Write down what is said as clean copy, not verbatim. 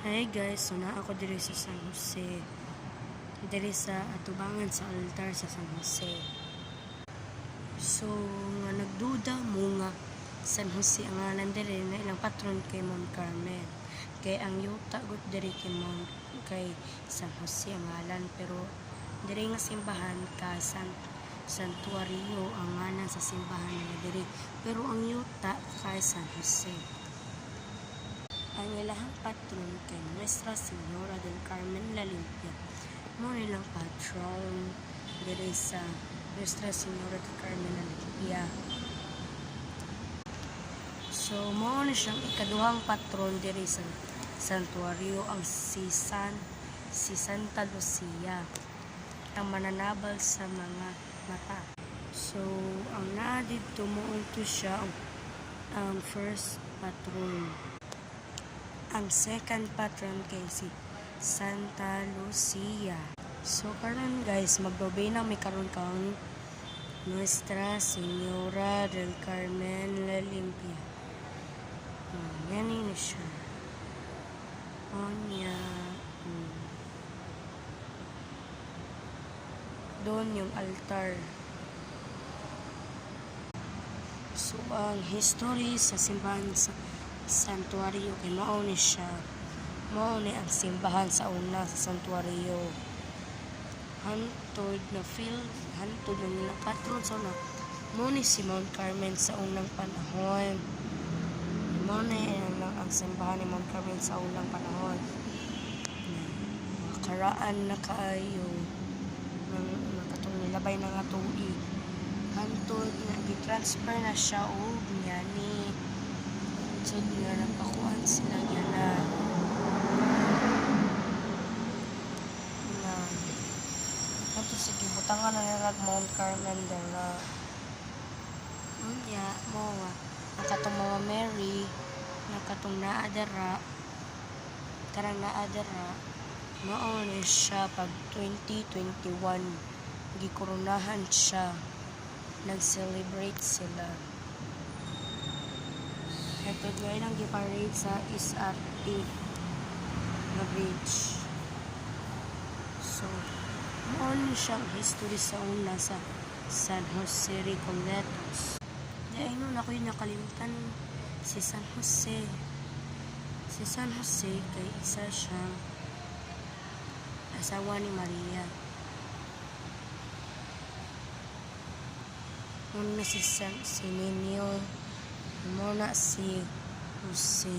Hi guys, so na ako diri sa San Jose. Diri sa atubangan sa altar sa San Jose. So, nga nagduda mo nga San Jose ang ngalan diri na ilang patron kay Mount Carmel. Kay ang yuta gud diri kay San Jose ang ngalan, pero diri nga simbahan ka santuario ang ngalan sa simbahan nila diri. Pero ang yuta kay San Jose. Ang ilahang patron kay Nuestra Señora del Carmen La Limpia. Mo nilang patron diri sa Nuestra Señora del Carmen La Limpia. So mo na siyang ikaduhang patron diri sa santuario ang si Santa Lucia, ang mananabal sa mga mata. So ang naa didto mo siya ang first patron. Ang second patron kay si Santa Lucia. So karon guys, magbabay na may karon kang Nuestra Señora del Carmen La Limpia. Yan yun siya. Onya. Doon yung altar. So ang history sa simbahan sa santuario kay mao ni siya, mao ni ang simbahan sa una sa santuario. Hantod na patron sa una mo ni si Mount Carmen sa unang panahon. Mao ni ang simbahan ni Mount Carmen sa unang panahon. Karaan na kaayo ng katong nilabay na nga tuig. Hantod na gi-transfer na siya og ni so nga napakuan sila niya na ito sige butangan na nila Mount Carmen dala niya mo nga nakatong mga Mary nakatong naadara karang naadara noon siya pag 2021 gikoronahan siya, nag-celebrate sila. Ito ngayon ang giparade sa SRT na bridge. So, noon siyang history sa una sa San Jose Recoletos. Dahil noon ako'y nakalimutan si San Jose. Si San Jose kay isa siyang asawa ni Maria. Una si Niño, muna si Jose.